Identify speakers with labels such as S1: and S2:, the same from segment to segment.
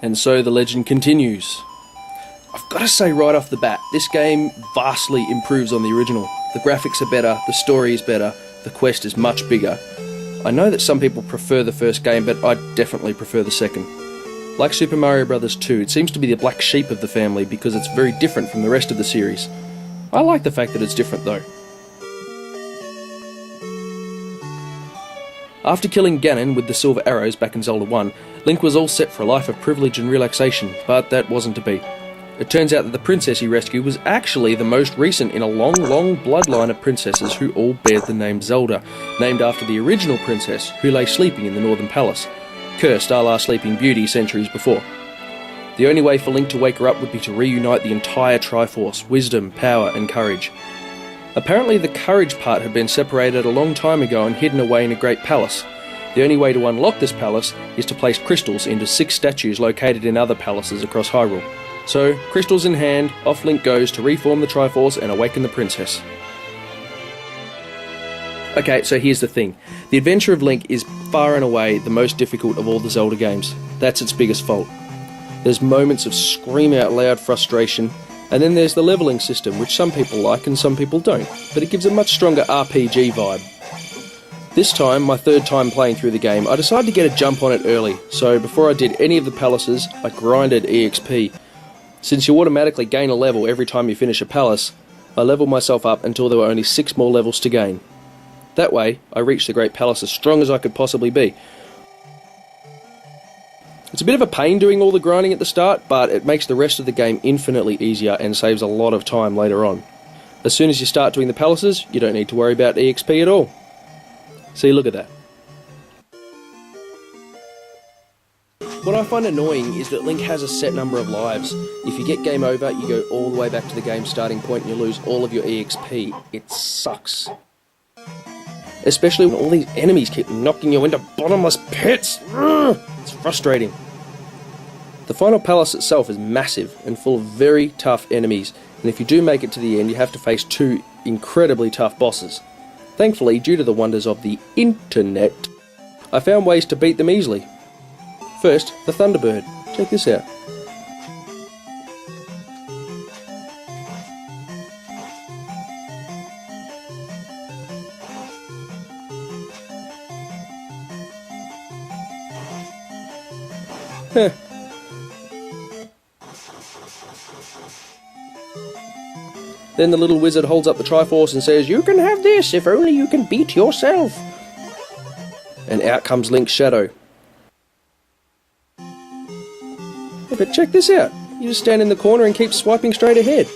S1: And so the legend continues. I've got to say right off the bat, this game vastly improves on the original. The graphics are better, the story is better, the quest is much bigger. I know that some people prefer the first game, but I definitely prefer the second. Like Super Mario Bros. 2, it seems to be the black sheep of the family because it's very different from the rest of the series. I like the fact that it's different though. After killing Ganon with the silver arrows back in Zelda 1, Link was all set for a life of privilege and relaxation, but that wasn't to be. It turns out that the princess he rescued was actually the most recent in a long bloodline of princesses who all bear the name Zelda, named after the original princess who lay sleeping in the Northern Palace, cursed a la Sleeping Beauty centuries before. The only way for Link to wake her up would be to reunite the entire Triforce, wisdom, power and courage. Apparently the courage part had been separated a long time ago and hidden away in a great palace. The only way to unlock this palace is to place crystals into 6 statues located in other palaces across Hyrule. So, crystals in hand, off Link goes to reform the Triforce and awaken the princess. Okay, so here's the thing. The adventure of Link is far and away the most difficult of all the Zelda games. That's its biggest fault. There's moments of scream out loud frustration, and then there's the levelling system, which some people like and some people don't, but it gives a much stronger RPG vibe. This time, my third time playing through the game, I decided to get a jump on it early, so before I did any of the palaces, I grinded EXP. Since you automatically gain a level every time you finish a palace, I leveled myself up until there were only 6 more levels to gain. That way, I reached the Great Palace as strong as I could possibly be. It's a bit of a pain doing all the grinding at the start, but it makes the rest of the game infinitely easier and saves a lot of time later on. As soon as you start doing the palaces, you don't need to worry about EXP at all. See, look at that. What I find annoying is that Link has a set number of lives. If you get game over, you go all the way back to the game's starting point and you lose all of your EXP. It sucks. Especially when all these enemies keep knocking you into bottomless pits. It's frustrating. The final palace itself is massive and full of very tough enemies, and if you do make it to the end, you have to face 2 incredibly tough bosses. Thankfully, due to the wonders of the internet, I found ways to beat them easily. First, the Thunderbird. Check this out. Heh. Then the little wizard holds up the Triforce and says, "You can have this if only you can beat yourself." And out comes Link's shadow. But check this out. You just stand in the corner and keep swiping straight ahead.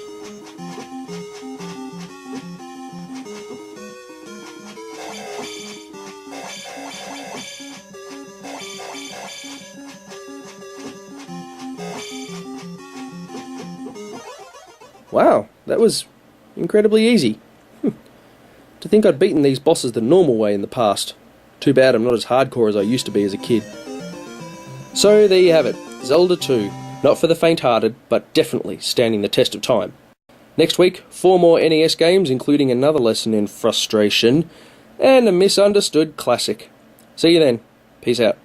S1: Wow, that was incredibly easy. To think I'd beaten these bosses the normal way in the past. Too bad I'm not as hardcore as I used to be as a kid. So there you have it, Zelda 2. Not for the faint-hearted, but definitely standing the test of time. Next week, 4 more NES games, including another lesson in frustration, and a misunderstood classic. See you then. Peace out.